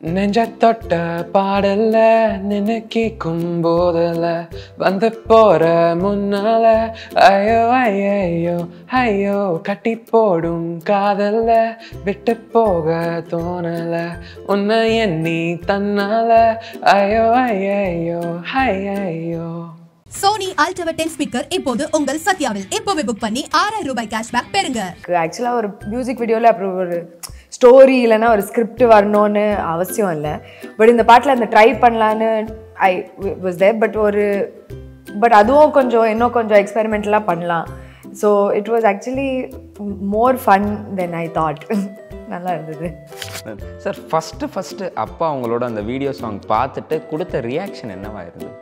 நெஞ்ச தொட்ட பாடல்ல நினைக்கும் போதல வந்து போற முன்னால ஐயோ ஐயோ ஐயோ கட்டி போடும் காதல்ல விட்டு போக தோணல உன்னை எண்ணி தன்னால ஐயோ ஐயோ ஐயோ. சோனி அல்ட்ரா 10 ஸ்பீக்கர் இப்போது உங்கள் சத்யாவில் இப்போவே புக் பண்ணி 6000 ரூபாய் கேஷ்பேக் பெறுங்க. ஆக்சுவலாக ஒரு மியூசிக் வீடியோவில் அப்புறம் ஒரு ஸ்டோரி இல்லைன்னா ஒரு ஸ்கிரிப்ட் வரணும்னு அவசியம் இல்லை. பட் இந்த பாட்டில் அந்த ட்ரை பண்ணலான்னு ஐ வாஸ் தேர். பட் அதுவும் இன்னும் கொஞ்சம் எக்ஸ்பெரிமெண்டலாக பண்ணலாம். So it was actually more fun then I thought. நல்லா இருந்தது சார். ஃபஸ்ட்டு அப்பா அவங்களோட அந்த வீடியோ சாங் பார்த்துட்டு கொடுத்த ரியாக்ஷன் என்னவா இருந்தது?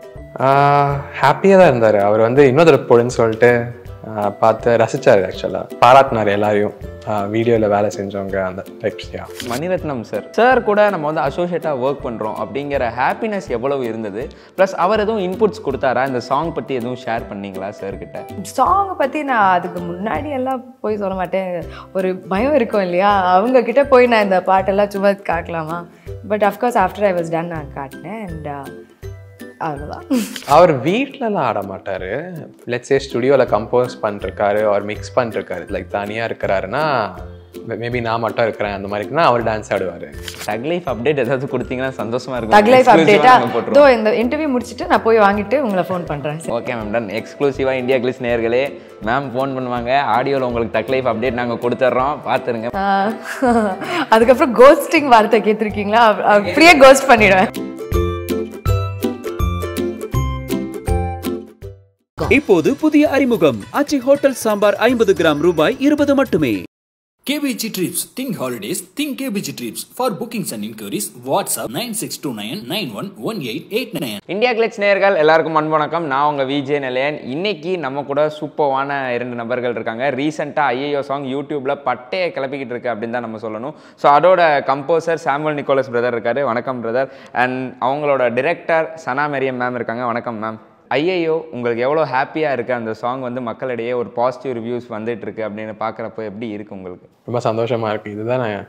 ஹாப்பியாக தான் இருந்தார். அவர் இன்னொரு தடவை போடுன்னு சொல்லிட்டு பார்த்து ரசித்தார். ஆக்சுவலாக பாராட்டினார் எல்லாரையும், வீடியோவில் வேலை செஞ்சவங்க அந்த டைப்ஸ்யா. மணிரத்னம் சார் கூட நம்ம அசோசியேட்டாக ஒர்க் பண்ணுறோம் அப்படிங்கிற ஹாப்பினஸ் எவ்வளவு இருந்தது? ப்ளஸ் அவர் எதுவும் இன்புட்ஸ் கொடுத்தாரா? இந்த சாங் பற்றி எதுவும் ஷேர் பண்ணிங்களா சார்கிட்ட? சாங்கை பற்றி நான் அதுக்கு முன்னாடி எல்லாம் போய் சொல்ல மாட்டேன். ஒரு பயம் இருக்கும் இல்லையா, அவங்கக்கிட்ட போய் நான் இந்த பாட்டெல்லாம் சும்மா காட்டலாமா? But of course after I was done நான் காட்டினேன். அண்ட் அவ்வளோதான். அவர் வீட்டிலலாம் ஆட மாட்டார். லெட்ஸ் சே ஸ்டுடியோவில் கம்போஸ் பண்ணிருக்காரு, அவர் மிக்ஸ் பண்ணிருக்காரு, லைக் தனியாக இருக்கிறாருன்னா மேபி நான் மட்டும் இருக்கிறேன் அந்த மாதிரினா அவர் டான்ஸ் ஆடுவார். தக் லைஃப் அப்டேட் ஏதாவது கொடுத்தீங்கன்னா சந்தோஷமா இருக்கும். தக் லைஃப் அப்டேட்டா தோ இந்த இன்டர்வியூ முடிச்சிட்டு நான் போய் வாங்கிட்டு உங்களை ஃபோன் பண்ணுறேன். Okay ma'am, done. எக்ஸ்க்ளூசிவாக இந்தியா கிளிஸ் நேயர்களே, மேம் ஃபோன் பண்ணுவாங்க, ஆடியோவில் உங்களுக்கு தக் லைஃப் அப்டேட் நாங்கள் கொடுத்துட்றோம், பார்த்துருங்க. அதுக்கப்புறம் கோஸ்டிங் வார்த்தை கேட்டிருக்கீங்களா? அப்படியே கோஸ்ட் பண்ணிடுவேன். இப்போது புதிய அறிமுகம் ஆச்சி ஹோட்டல் சாம்பார் 50 கிராம் ரூபாய் 20 மட்டுமே. KBG Trips. Think holidays. Think KBG Trips. For bookings and inquiries, WhatsApp 9629911889. India Glitz நேயர்கள் எல்லாருக்கும் அன்பு வணக்கம். நான் உங்கள் விஜய் நிலையன். இன்னைக்கு நம்ம கூட சூப்பரான 2 நபர்கள் இருக்காங்க. ரீசெண்டாக ஐயோ சாங் யூடியூப்பில் பட்டையை கிளப்பிக்கிட்டு இருக்கு அப்படின்னு தான் நம்ம சொல்லணும். ஸோ அதோட கம்போசர் சாமுவல் நிக்கோலஸ் பிரதர் இருக்காரு. வணக்கம் பிரதர். அண்ட் அவங்களோட டிரெக்டர் சனா மரியம் மேம் இருக்காங்க. வணக்கம் மேம். ஐயோ உங்களுக்கு எவ்வளோ ஹாப்பியாக இருக்குது அந்த சாங் மக்களிடையே ஒரு பாசிட்டிவ் ரிவ்யூஸ் வந்துட்டு இருக்கு அப்படின்னு பார்க்குறப்போ எப்படி இருக்குது உங்களுக்கு? ரொம்ப சந்தோஷமாக இருக்குது. இதுதான் நான்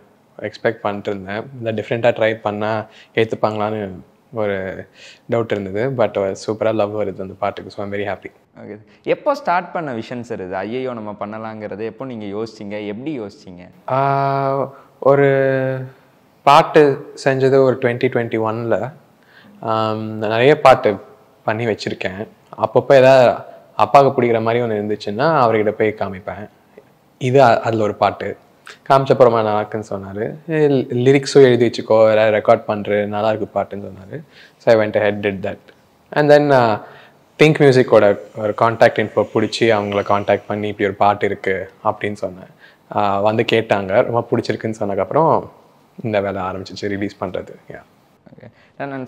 எக்ஸ்பெக்ட் பண்ணிட்டு இருந்தேன். இந்த டிஃப்ரெண்ட்டாக ட்ரை பண்ணால் ஏற்றுப்பாங்களான்னு ஒரு டவுட் இருந்தது. பட் சூப்பராக லவ் வருது அந்த பாட்டுக்கு. So I'm very happy. Okay. எப்போ ஸ்டார்ட் பண்ண விஷன் சார் இது? ஐயோ நம்ம பண்ணலாங்கிறது எப்போ நீங்கள் யோசிச்சிங்க, எப்படி யோசிச்சிங்க? ஒரு பாட்டு செஞ்சது ஒரு 2021 நிறைய பாட்டு பண்ணி வச்சுருக்கேன். அப்பப்போ ஏதாவது அப்பாவுக்கு பிடிக்கிற மாதிரி ஒன்று இருந்துச்சுன்னா அவர்கிட்ட போய் காமிப்பேன். இது அதில் ஒரு பாட்டு காமிச்சப்புறமா நல்லா இருக்குன்னு சொன்னார். லிரிக்ஸும் எழுதி வச்சுக்கோ, ஏதாவது ரெக்கார்ட் பண்ணுற நல்லா இருக்கு பாட்டுன்னு சொன்னார். So I went head did that. And then think மியூசிக்கோட ஒரு கான்டாக்ட் இன்ஃபோ பிடிச்சி அவங்கள கான்டாக்ட் பண்ணி இப்படி ஒரு பாட்டு இருக்குது அப்படின்னு சொன்னேன். கேட்டாங்க, ரொம்ப பிடிச்சிருக்குன்னு சொன்னதுக்கப்புறம் இந்த வேலை ஆரம்பிச்சிச்சு ரிலீஸ் பண்ணுறது. ஓகே.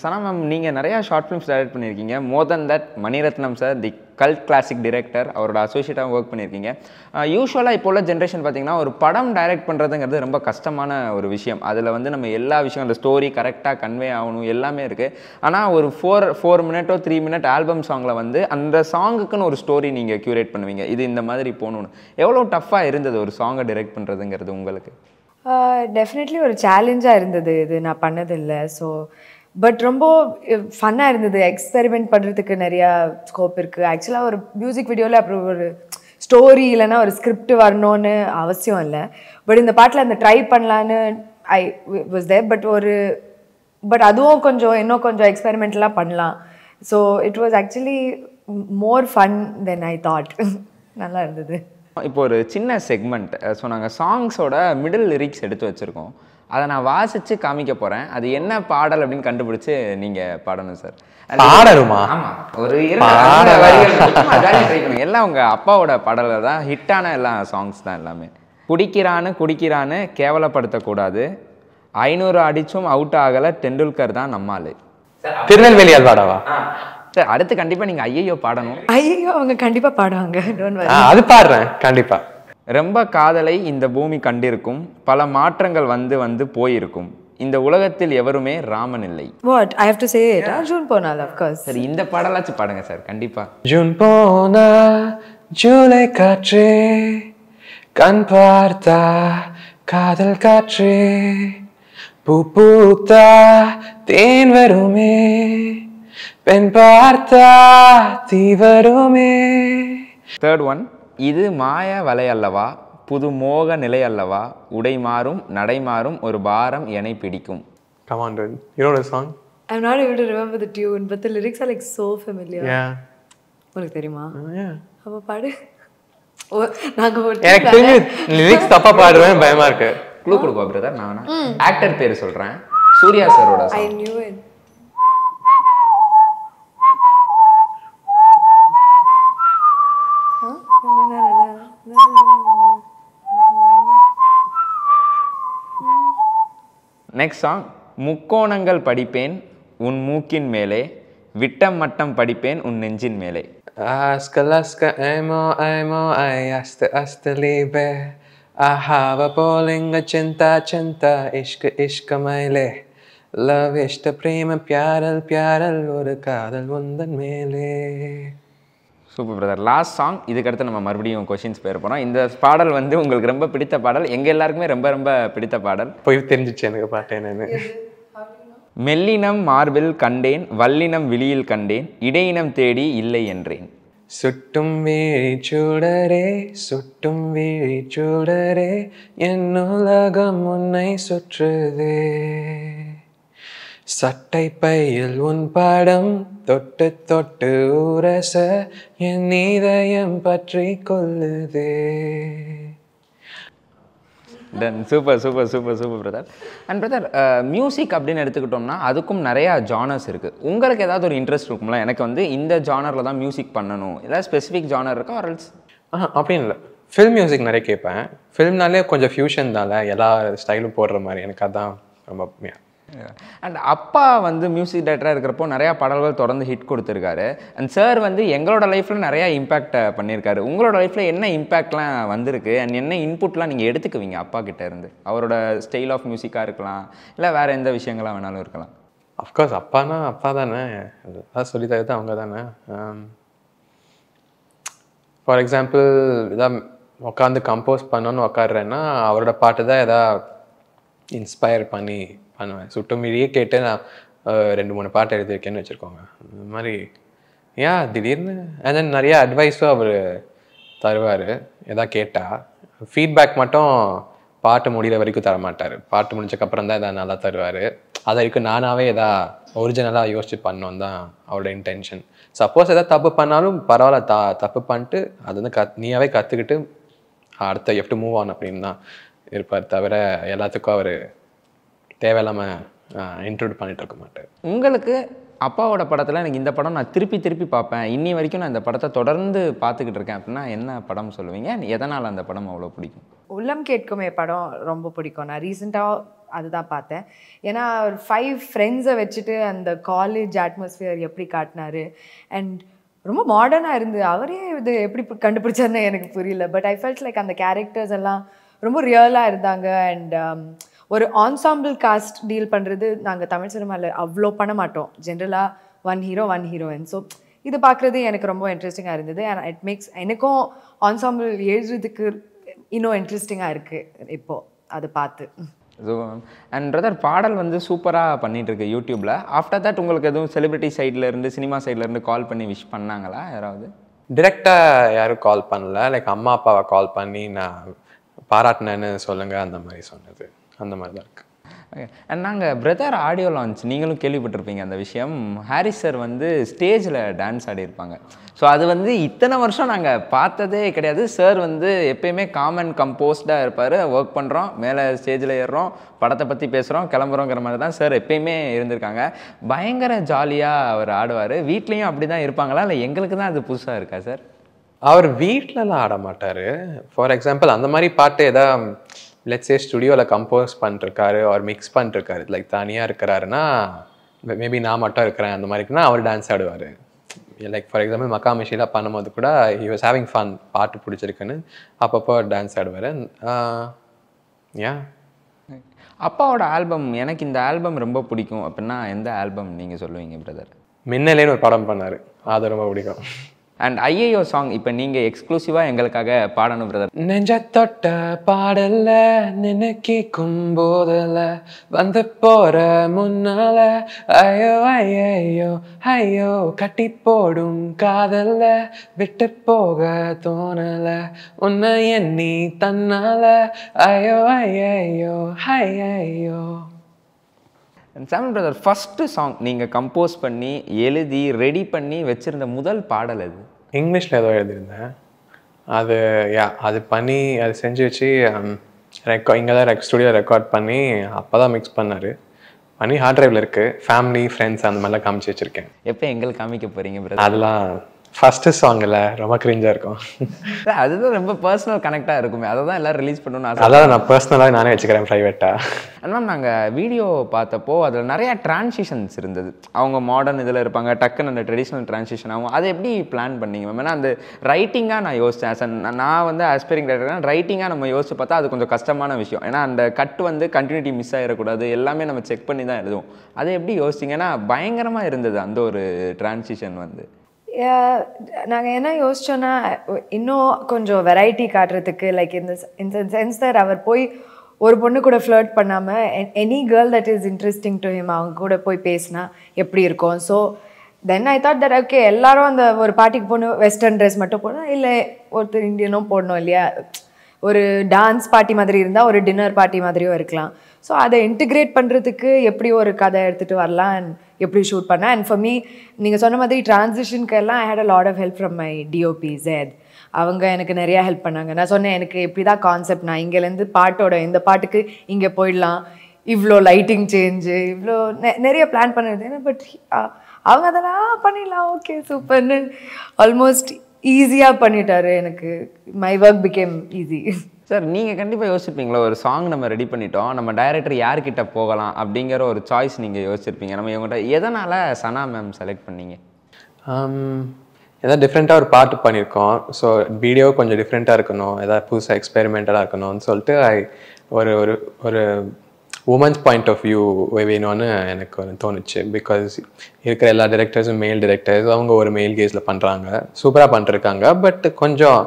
சனா மேம், நீங்கள் நிறையா ஷார்ட் ஃபிலிம்ஸ் டைரக்ட் பண்ணியிருக்கீங்க. More then that Mani Ratnam sir the cult classic director, அவரோட அசோசியேட்டாக ஒர்க் பண்ணியிருக்கீங்க. யூஸ்வலாக இப்போ உள்ள ஜென்ரேஷன் பார்த்தீங்கன்னா ஒரு படம் டைரக்ட் பண்ணுறதுங்கிறது ரொம்ப கஷ்டமான ஒரு விஷயம். அதில் நம்ம எல்லா விஷயம், அந்த ஸ்டோரி கரெக்டாக கன்வே ஆகணும், எல்லாமே இருக்குது. ஆனால் ஒரு 4 மினிட்டோ 3 மினிட் ஆல்பம் சாங்கில் அந்த சாங்குக்குன்னு ஒரு ஸ்டோரி நீங்கள் க்யூரேட் பண்ணுவீங்க. இது இந்த மாதிரி போகணுன்னு எவ்வளோ டஃப்பாக இருந்தது ஒரு சாங்கை டைரக்ட் பண்ணுறதுங்கிறது உங்களுக்கு? டெஃபினெட்லி ஒரு சேலஞ்சாக இருந்தது. இது நான் பண்ணதில்லை. ஸோ பட் ரொம்ப ஃபன்னாக இருந்தது. எக்ஸ்பெரிமெண்ட் பண்ணுறதுக்கு நிறையா ஸ்கோப் இருக்குது. ஆக்சுவலாக ஒரு மியூசிக் வீடியோவில் அப்புறம் ஒரு ஸ்டோரி இல்லைன்னா ஒரு ஸ்கிரிப்ட் வரணும்னு அவசியம் இல்லை. பட் இந்த பாட்டில் அந்த ட்ரை பண்ணலான்னு ஐ வாஸ் தேர். பட் அதுவும் இன்னும் கொஞ்சம் எக்ஸ்பெரிமெண்டலாக பண்ணலாம். So it was actually more fun then I thought. நல்லா இருந்தது. இப்போ ஒரு சின்ன செக்மெண்ட். ஸோ நாங்கள் சாங்ஸோட மிடில் லிரிக்ஸ் எடுத்து வச்சுருக்கோம். அதை நான் வாசித்து காமிக்க போகிறேன். அது என்ன பாடல் அப்படின்னு கண்டுபிடிச்சி நீங்கள் பாடணும் சார். பாடணுமா? ஆமாம், ஒரு 2 வரிகள் ட்ரை பண்ணுங்க. எல்லாம் உங்கள் அப்பாவோட பாடல்கள் தான், ஹிட்டான எல்லாம் சாங்ஸ் தான் எல்லாமே. குடிக்கிறான்னு கேவலப்படுத்தக்கூடாது, 500 அடிச்சும் அவுட் ஆகலை, டெண்டுல்கர் தான் நம்மால். திருநெல்வேலி அல்வாடாவா? சார் அடுத்து கண்டிப்பாக நீங்கள் ஐயோ பாடணும். ஐயோ அவங்க கண்டிப்பாக பாடுவாங்க. அது பாடுறேன் கண்டிப்பாக. ரொம்ப காதலை இந்த பூமி கண்டிருக்கும், பல மாற்றங்கள் வந்து போயிருக்கும், இந்த உலகத்தில் எவருமே ராமன் இல்லை. What I have to say it? June போனால் ஆஃப் கோர்ஸ். சார் இந்த பாடலாச்சும் பாடுங்க சார் கண்டிப்பா. ஜூன் போனா ஜூலை காற்றே, கண் பார்த்தா காதல் காற்றே, பூ பூத்தா தேன் வருமே, பெண் பார்த்தா தீ வருமே. தேர்ட் ஒன், இது மாய வலை அல்லவா, புது மோக நிலை அல்லவா, உடை மாறும் நடை மாறும் ஒரு பாரம் என்னை பிடிக்கும். Come on, dude. You know the song? I'm not able to remember the tune, but the lyrics are like so familiar. Yeah. உனக்கு தெரியுமா? Yeah. அப்ப பாடு. நாங்க எனக்கு தெரிஞ்சு லிரிக்ஸ் தப்பா பாடுவேன், பயமா இருக்கு. க்ளூ கொடுப்பா பிரதர். நான் ஆக்டர் பேர் சொல்றேன். சூர்யா சாரோட I song. knew it. Next song, முக்கோணங்கள் படிப்பேன் உன் மூக்கின் மேலே, விட்டம் மட்டம் படிப்பேன் உன் நெஞ்சின் மேலே. Aska laska emo emo ay asta libe, ahava polinga chinta chinta ishka ishka maile, love ishta prema pyaral pyaral oru kaadal undan mele. Super brother. Last song. இதுக்கடுத்து நம்ம மறுபடியும் கொஷின்ஸ் பேர் போகிறோம். இந்த பாடல் வந்து உங்களுக்கு ரொம்ப பிடித்த பாடல், எங்கள் எல்லாருக்குமே ரொம்ப ரொம்ப பிடித்த பாடல். போய் தெரிஞ்சிச்சு எனக்கு பாட்டு என்னன்னு. மெல்லினம் மார்பில் கண்டேன், வல்லினம் விழியில் கண்டேன், இடையினம் தேடி இல்லை என்றேன். சுட்டும் வீழிச்சூடரே சுட்டும் வீழிச்சூடரே என் உலகம் உன்னை சுற்றுதே, சட்டை பையில் உன் படம் தொட்டு தொட்டு உரச என் இதயம் பற்றி கொள்ளுதே. Done. Super super super super brother. And brother, music அப்படின்னு எடுத்துக்கிட்டோம்னா அதுக்கும் நிறையா ஜானர்ஸ் இருக்குது. உங்களுக்கு ஏதாவது ஒரு இன்ட்ரெஸ்ட் இருக்கும்ல, எனக்கு வந்து இந்த ஜானரில் தான் மியூசிக் பண்ணணும், ஏதாவது ஸ்பெசிஃபிக் ஜானர் இருக்கா ஆர்எல்ஸ்? அப்படின்னு இல்லை, ஃபில்ம் மியூசிக் நிறைய கேட்பேன். ஃபில்ம்னாலே கொஞ்சம் ஃபியூஷன் தானே, எல்லா ஸ்டைலும் போடுற மாதிரி, எனக்கு அதான் ரொம்ப. அண்ட் அப்பா வந்து மியூசிக் டைரக்டராக இருக்கிறப்போ நிறையா பாடல்கள் தொடர்ந்து ஹிட் கொடுத்துருக்காரு. அண்ட் சார் வந்து எங்களோட லைஃப்பில் நிறையா இம்பேக்ட் பண்ணியிருக்காரு. உங்களோட லைஃப்பில் என்ன இம்பேக்ட்லாம் வந்திருக்கு அண்ட் என்ன இன்புட்லாம் நீங்கள் எடுத்துக்குவீங்க அப்பா கிட்டே இருந்து? அவரோட ஸ்டைல் ஆஃப் மியூசிக்காக இருக்கலாம், இல்லை வேறு எந்த விஷயங்களாக வேணாலும் இருக்கலாம். அஃப்கோர்ஸ் அப்பானா அப்பா தானே, அதான் சொல்லி தருது அவங்க தானே. ஃபார் எக்ஸாம்பிள் இதான் உட்காந்து கம்போஸ் பண்ணணும்னு உட்காடுறேன்னா அவரோட பாட்டு தான் எதாவது இன்ஸ்பயர் பண்ணி பண்ணுவேன். சுட்டுமீறியே கேட்டு நான் 2-3 பாட்டு எழுதியிருக்கேன்னு வச்சுருக்கோங்க. இந்த மாதிரி திடீர்னு அண்ட் தென் நிறைய அட்வைஸும் அவர் தருவார். எதா கேட்டால் ஃபீட்பேக் மட்டும் பாட்டு முடிகிற வரைக்கும் தர மாட்டார். பாட்டு முடிஞ்சக்கப்புறம் தான் எதாவது நல்லா தருவார். அது வரைக்கும் நானாகவே ஒரிஜினலாக யோசிச்சு பண்ணோம் தான் அவரோட இன்டென்ஷன். சப்போஸ் எதாவது தப்பு பண்ணாலும் பரவாயில்ல, தப்பு பண்ணிட்டு அது வந்து நீயாவே கற்றுக்கிட்டு அடுத்த எஃப்ட் மூவ் ஆன் அப்படின்னு தான் இருப்பார். தவிர எல்லாத்துக்கும் அவர் தேவையில்லாமல் இன்ட்ரோட் பண்ணிட்டு இருக்க மாட்டார். உங்களுக்கு அப்பாவோட படத்தில் எனக்கு இந்த படம் நான் திருப்பி திருப்பி பார்ப்பேன், இன்னி வரைக்கும் நான் இந்த படத்தை தொடர்ந்து பார்த்துக்கிட்டு இருக்கேன் அப்படின்னா என்ன படம் சொல்லுவீங்க? எதனால் அந்த படம் அவ்வளோ பிடிக்கும்? உள்ளம் கேட்குமே படம் ரொம்ப பிடிக்கும். நான் ரீசெண்டாக அதுதான் பார்த்தேன். ஏன்னா ஒரு 5 ஃப்ரெண்ட்ஸை வச்சுட்டு அந்த காலேஜ் அட்மாஸ்ஃபியர் எப்படி காட்டினாரு அண்ட் ரொம்ப மாடர்னாக இருந்து அவரே இது எப்படி கண்டுபிடிச்சாருன்னு எனக்கு புரியல. பட் ஐ ஃபெல்ட் லைக் அந்த கேரக்டர்ஸ் எல்லாம் ரொம்ப ரியலாக இருந்தாங்க. அண்ட் ஒரு ஆன்சாம்பிள் காஸ்ட் டீல் பண்ணுறது நாங்கள் தமிழ் சினிமாவில் அவ்வளோ பண்ண மாட்டோம். ஜென்ரலாக 1 ஹீரோ 1 ஹீரோயின். ஸோ இது பார்க்குறது எனக்கு ரொம்ப இன்ட்ரெஸ்டிங்காக இருந்தது. அண்ட் இட் மேக்ஸ் எனக்கும் ஆன்சாம்பிள் எழுதுறதுக்கு இன்னும் இன்ட்ரெஸ்டிங்காக இருக்குது இப்போது அதை பார்த்து. ஸோ அண்ட் பிரதர், பாடல் வந்து சூப்பராக பண்ணிகிட்டு இருக்கு யூடியூப்பில். ஆஃப்டர் தட் உங்களுக்கு எதுவும் செலிபிரிட்டி சைட்லேருந்து சினிமா சைட்லேருந்து கால் பண்ணி விஷ் பண்ணாங்களா யாராவது? டிரெக்டாக யாரும் கால் பண்ணல. லைக் அம்மா அப்பாவை கால் பண்ணி நான் பாராட்டினேன்னு சொல்லுங்கள் அந்த மாதிரி சொன்னது, அந்த மாதிரி தான் இருக்குது. அண்ட் நாங்கள் பிரதர் ஆடியோ லான்ச் நீங்களும் கேள்விப்பட்டிருப்பீங்க அந்த விஷயம். ஹாரிஸ் சார் வந்து ஸ்டேஜில் டான்ஸ் ஆடியிருப்பாங்க. ஸோ அது வந்து இத்தனை வருஷம் நாங்கள் பார்த்ததே கிடையாது. சார் வந்து எப்பயுமே காம் அண்ட் கம்போஸ்டாக இருப்பார். ஒர்க் பண்ணுறோம், மேலே ஸ்டேஜில் ஏறுறோம், படத்தை பற்றி பேசுகிறோம், கிளம்புறோங்கிற மாதிரி தான் சார் எப்பயுமே இருந்திருக்காங்க. பயங்கர ஜாலியாக அவர் ஆடுவார். வீட்லேயும் அப்படி தான் இருப்பாங்களா, இல்லை எங்களுக்கு தான் அது புதுசாக இருக்கா சார்? அவர் வீட்டிலலாம் ஆட மாட்டார். ஃபார் எக்ஸாம்பிள் அந்த மாதிரி பாட்டு எதாவது லெட்ஸே ஸ்டுடியோவில் கம்போஸ் பண்ணிருக்காரு அவர் மிக்ஸ் பண்ணிருக்காரு, லைக் தனியாக இருக்கிறாருன்னா மேபி நான் மட்டும் இருக்கிறேன் அந்த மாதிரிக்குன்னா அவர் டான்ஸ் ஆடுவார். லைக் ஃபார் எக்ஸாம்பிள் மக்கா மிஷிலாம் பண்ணும்போது கூட ஹி வாஸ் ஹேவிங் ஃபன், பாட்டு பிடிச்சிருக்குன்னு அப்பப்போ டான்ஸ் ஆடுவார். அப்பாவோட ஆல்பம், எனக்கு இந்த ஆல்பம் ரொம்ப பிடிக்கும் அப்படின்னா எந்த ஆல்பம் நீங்கள் சொல்லுவீங்க பிரதர்? மின்னலேன்னு ஒரு படம் பண்ணார், அது ரொம்ப பிடிக்கும். அண்ட் ஐயோ சாங் இப்போ நீங்கள் எக்ஸ்க்ளூசிவாக எங்களுக்காக பாடணும் பிரதர். நெஞ்ச தொட்ட பாடல நினைக்கும் போதல வந்து போற முன்னால ஐயோ ஐயோ ஐயோ கட்டி போடும் காதல்ல விட்டு போக தோணல உன்னை எண்ணி தன்னால ஐயோ ஐயோ ஐயோ. சாமன் பிரதர், ஃபஸ்ட்டு சாங் நீங்கள் கம்போஸ் பண்ணி எழுதி ரெடி பண்ணி வச்சுருந்த முதல் பாடல் அது? இங்கிலீஷில் ஏதோ எழுதியிருந்தேன். அது அது பண்ணி அது செஞ்சு வச்சு இங்கே தான் ஸ்டுடியோ ரெக்கார்ட் பண்ணி அப்போ தான் மிக்ஸ் பண்ணார். பண்ணி ஹார்ட் ட்ரைவில் இருக்குது. ஃபேமிலி ஃப்ரெண்ட்ஸ் அந்த மாதிரிலாம் காமிச்சு வச்சுருக்கேன். எப்போ எங்களுக்கு காமிக்க போகிறீங்க பிரதர்? அதெல்லாம் ஃபஸ்ட்டு சாங்கில் ரொம்ப கிரிஞ்சாக இருக்கும். அதுதான் ரொம்ப பர்சனல் கனெக்டாக இருக்குமே, அதை தான் எல்லோரும் ரிலீஸ் பண்ணணும்னு ஆசை. அதான் நான் பர்சனலாக நானே வச்சுக்கிறேன் ப்ரைவேட்டாக. மேம் நாங்கள் வீடியோ பார்த்தப்போ அதில் நிறையா ட்ரான்சிஷன்ஸ் இருந்தது. அவங்க மாடர்ன் இதில் இருப்பாங்க, டக்குன்னு அந்த ட்ரெடிஷ்னல் ட்ரான்சிஷன் ஆகும். அதை எப்படி பிளான் பண்ணீங்க மேம்? ஏன்னா அந்த ரைட்டிங்காக நான் யோசித்தேன். நான் வந்து ஆஸ்பைரிங் ரைட்டர், ரைட்டிங்காக நம்ம யோசிச்சு பார்த்தா அது கொஞ்சம் கஷ்டமான விஷயம். ஏன்னா அந்த கட் வந்து கண்டினியூட்டி மிஸ் ஆகிடக்கூடாது, எல்லாமே நம்ம செக் பண்ணி தான் எழுதுவோம். அதை எப்படி யோசிச்சிங்கன்னா பயங்கரமாக இருந்தது அந்த ஒரு ட்ரான்சிஷன் வந்து. நாங்கள் என்ன யோசிச்சோன்னா இன்னும் கொஞ்சம் வெரைட்டி காட்டுறதுக்கு, லைக் இந்த சென்ஸ் தட் அவர் போய் ஒரு பொண்ணு கூட ஃப்ளர்ட் பண்ணாமல் any girl that is interesting to him அவங்க கூட போய் பேசினா எப்படி இருக்கும். So then I thought that okay எல்லாரும் அந்த ஒரு பார்ட்டிக்கு போகணும், வெஸ்டர்ன் ட்ரெஸ் மட்டும் போடணும், இல்லை ஒருத்தர் இந்தியனும் போடணும் இல்லையா, ஒரு டான்ஸ் பார்ட்டி மாதிரி இருந்தால் ஒரு டின்னர் பார்ட்டி மாதிரியும் இருக்கலாம். ஸோ அதை இன்டிகிரேட் பண்ணுறதுக்கு எப்படி ஒரு கதை எடுத்துகிட்டு வரலாம் அண்ட் எப்படி ஷூட் பண்ணேன். அண்ட் ஃபார் மீ நீங்கள் சொன்ன மாதிரி ட்ரான்சிஷனுக்கு எல்லாம் I had a lot of help from my DOP Jet. அவங்க எனக்கு நிறையா ஹெல்ப் பண்ணாங்க. நான் சொன்னேன் எனக்கு இப்படி தான் கான்செப்ட், நான் இங்கேருந்து பாட்டோட இந்த பாட்டுக்கு இங்கே போயிடலாம், இவ்வளோ லைட்டிங் சேஞ்சு இவ்வளோ நிறைய பிளான் பண்ணிருந்தேன். பட் அவங்க அதெல்லாம் பண்ணிடலாம், ஓகே சூப்பர்னு ஆல்மோஸ்ட் ஈஸியாக பண்ணிட்டாரு. எனக்கு my work became easy. Sir நீங்கள் கண்டிப்பாக யோசிச்சிருப்பீங்களா, ஒரு சாங் நம்ம ரெடி பண்ணிட்டோம், நம்ம டைரக்டர் யார்கிட்ட போகலாம் அப்படிங்கிற ஒரு சாய்ஸ் நீங்கள் யோசிச்சிருப்பீங்க. நம்ம இவங்கள்ட்ட எதனால் சனா மேம் செலக்ட் பண்ணீங்க? ஏதாவது டிஃப்ரெண்ட்டாக ஒரு பாட்டு பண்ணியிருக்கோம். ஸோ வீடியோ கொஞ்சம் டிஃப்ரெண்ட்டாக இருக்கணும், ஏதாவது புதுசாக எக்ஸ்பெரிமெண்டலாக இருக்கணும்னு சொல்லிட்டு ஒரு ஒரு ஒரு உமன்ஸ் பாயிண்ட் ஆஃப் வியூ வேணும்னு எனக்கு ஒரு தோணுச்சு. பிகாஸ் இருக்கிற எல்லா டிரெக்டர்ஸும் மேல் டிரெக்டர்ஸ், அவங்க ஒரு மேல் கேஸில் பண்ணுறாங்க, சூப்பராக பண்ணிருக்காங்க. பட் கொஞ்சம்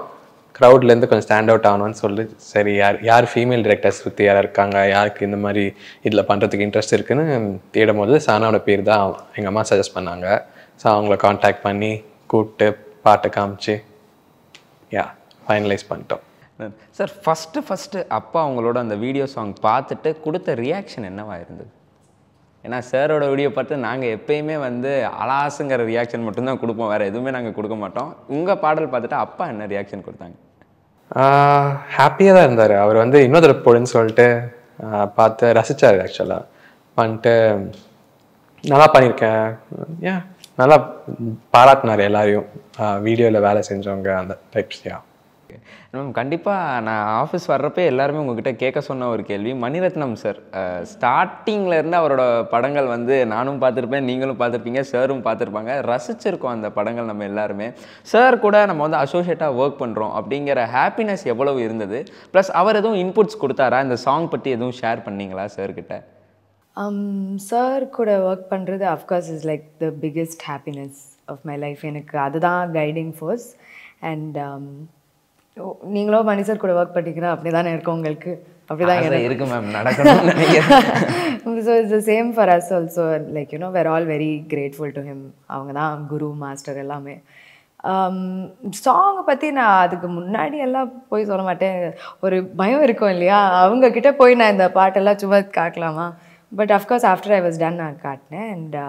க்ரௌட்லேருந்து கொஞ்சம் ஸ்டாண்ட் அவுட் ஆகணும்னு சொல்லி சரி யார் ஃபீமேல் டிரெக்டர்ஸ் சுற்றி யாராக இருக்காங்க, யாருக்கு இந்த மாதிரி இதில் பண்ணுறதுக்கு இன்ட்ரெஸ்ட் இருக்குன்னு தேடும் போது சானாவோட பேர் தான் எங்கள் அம்மா சஜஸ்ட் பண்ணாங்க. ஸோ அவங்கள காண்டாக்ட் பண்ணி கூப்பிட்டு பாட்டை காமிச்சு ஃபைனலைஸ் பண்ணிட்டோம். சார் ஃபஸ்ட்டு அப்பா அவங்களோட அந்த வீடியோ சாங் பார்த்துட்டு கொடுத்த ரியாக்ஷன் என்னவா இருந்தது? ஏன்னா சாரோட வீடியோ பார்த்து நாங்கள் எப்பயுமே வந்து அலாசுங்கிற ரியாக்ஷன் மட்டும்தான் கொடுப்போம், வேறு எதுவுமே நாங்கள் கொடுக்க மாட்டோம். உங்கள் பாடல் பார்த்துட்டு அப்பா என்ன ரியாக்ஷன் கொடுத்தாங்க? ஹாப்பியாக தான் இருந்தார். அவர் வந்து இன்னொரு தடவை போடுன்னு சொல்லிட்டு பார்த்து ரசித்தார். ஆக்சுவலாக பண்ணிட்டு நல்லா பண்ணியிருக்கேன், நல்லா பாராட்டினார் எல்லாரையும், வீடியோவில் வேலை செஞ்சவங்க அந்த டைப்ஸ். மேம் கண்டிப்பாக நான் ஆஃபீஸ் வர்றப்போ எல்லாருமே உங்ககிட்ட கேட்க சொன்ன ஒரு கேள்வி, மணிரத்னம் சார் ஸ்டார்டிங்லேருந்து அவரோட படங்கள் வந்து நானும் பார்த்துருப்பேன், நீங்களும் பார்த்துருப்பீங்க, சாரும் பார்த்துருப்பாங்க, ரசிச்சிருக்கோம் அந்த படங்கள் நம்ம எல்லாருமே. சார் கூட நம்ம வந்து அசோசியேட்டாக ஒர்க் பண்ணுறோம் அப்படிங்கிற ஹாப்பினஸ் எவ்வளவு இருந்தது? ப்ளஸ் அவர் எதுவும் இன்புட்ஸ் கொடுத்தாரா? இந்த சாங் பற்றி எதுவும் ஷேர் பண்ணிங்களா சார்கிட்ட? சார் கூட ஒர்க் பண்ணுறது of course is like the biggest happiness of my life. எனக்கு அதுதான் கைடிங் ஃபோர்ஸ். அண்ட் நீங்களோ மணி சார் கூட ஒர்க் பண்ணிக்கிறேன் அப்படி தானே இருக்கும் உங்களுக்கு? அப்படிதான் இருக்கு மேம், நடக்கணும் நினைக்கிறேன். So it's the same for us also. Like you know we're all very grateful to him. அவங்க தான் குரு மாஸ்டர் எல்லாமே. சாங்கை பற்றி நான் அதுக்கு முன்னாடி எல்லாம் போய் சொல்ல மாட்டேன், ஒரு பயம் இருக்கும் இல்லையா, அவங்கக்கிட்ட போய் நான் இந்த பாட்டெல்லாம் சும்மா காட்டலாமா. But of course after I was done நான் காட்டினேன். அண்ட்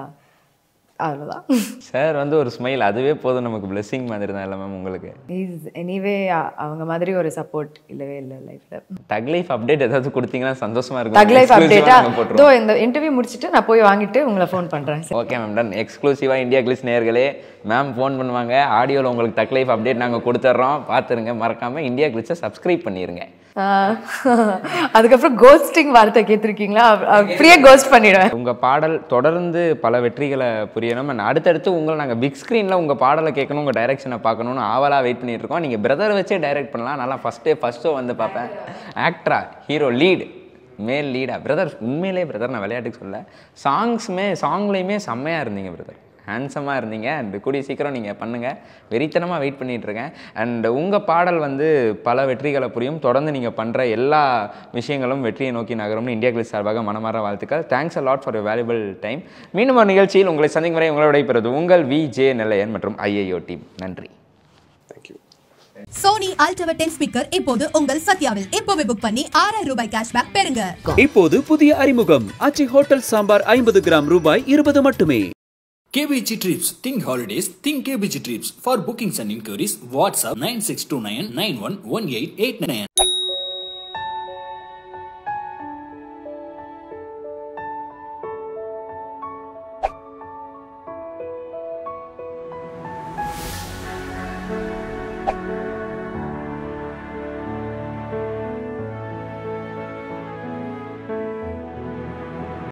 அவ்வளோதான். சார் வந்து ஒரு ஸ்மைல் அதுவே போதும் நமக்கு, பிளெஸிங் மாதிரி தான் இல்லை மேம் உங்களுக்கு? இஸ் எனிவே அவங்க மாதிரி ஒரு சப்போர்ட் இல்லவே இல்லை லைஃப்பில். தக் லைஃப் அப்டேட் ஏதாவது கொடுத்தீங்கன்னா சந்தோஷமாக இருக்கும். தக் லைஃப் அப்டேட்டா இதோ இந்த இன்டர்வியூ முடிச்சுட்டு நான் போய் வாங்கிட்டு உங்களை ஃபோன் பண்ணுறேன். Okay ma'am, done. எக்ஸ்க்ளூசிவாக இந்தியா கிளிஸ் நேயர்களே, மேம் ஃபோன் பண்ணுவாங்க, ஆடியோவில் உங்களுக்கு தக் லைஃப் அப்டேட் நாங்கள் கொடுத்துட்றோம், பார்த்துருங்க. மறக்காமல் இந்தியா கிளிஸை சப்ஸ்கிரைப் பண்ணிடுங்க. அதுக்கப்புறம் கோஸ்டிங் வார்த்தை கேட்டிருக்கீங்களா? அப்படியே கோஸ்ட் பண்ணிடுவேன். உங்கள் பாடல் தொடர்ந்து பல வெற்றிகளை புரியணும். அடுத்தடுத்து உங்களை நாங்கள் பிக் ஸ்க்ரீனில் உங்கள் பாடலை கேட்கணும், உங்கள் டைரக்ஷனை பார்க்கணுன்னு ஆவலாக வெயிட் பண்ணிட்டு இருக்கோம். நீங்கள் பிரதரை வச்சே டைரக்ட் பண்ணலாம். நல்லா ஃபஸ்ட் ஷோ வந்து பார்ப்பேன். ஆக்டரா, ஹீரோ, லீடு, மேல் லீடா? பிரதர் உண்மையிலே பிரதர் நான் விளையாட்டுக்கு சொல்ல, சாங்லேயுமே செம்மையாக இருந்தீங்க பிரதர். ஹேண்ட்ஸமாக இருந்தீங்க. அண்ட் கூடிய சீக்கிரம் நீங்கள் பண்ணுங்கள், வெறித்தனமாக வெயிட் பண்ணிகிட்ருக்கேன். அண்ட் உங்கள் பாடல் வந்து பல வெற்றிகளை புரியும். தொடர்ந்து நீங்கள் பண்ணுற எல்லா விஷயங்களும் வெற்றியை நோக்கி நகரும்னு இந்தியா கிளிஸ் சார்பாக மனமார வாழ்த்துக்கள். Thanks a lot for your valuable time. மீண்டும் ஒரு நிகழ்ச்சியில் உங்களை சந்திக்கும் வரை உங்களை விடைபெறுவது உங்கள் விஜே நெல்லையன் மற்றும் ஐஏஓ டீம். நன்றி. சோனி அல்ட்ரா 10 ஸ்பீக்கர் இப்போது உங்கள் சத்யாவில். இப்போவே புக் பண்ணி 6000 ரூபாய் கேஷ்பேக் பெறுங்க. இப்போது புதிய அறிமுகம் ஆச்சி ஹோட்டல் சாம்பார் 50 கிராம் ரூபாய் 20 மட்டுமே. KBG Trips. Think holidays. Think KBG Trips. For bookings and inquiries, WhatsApp 9629 911889.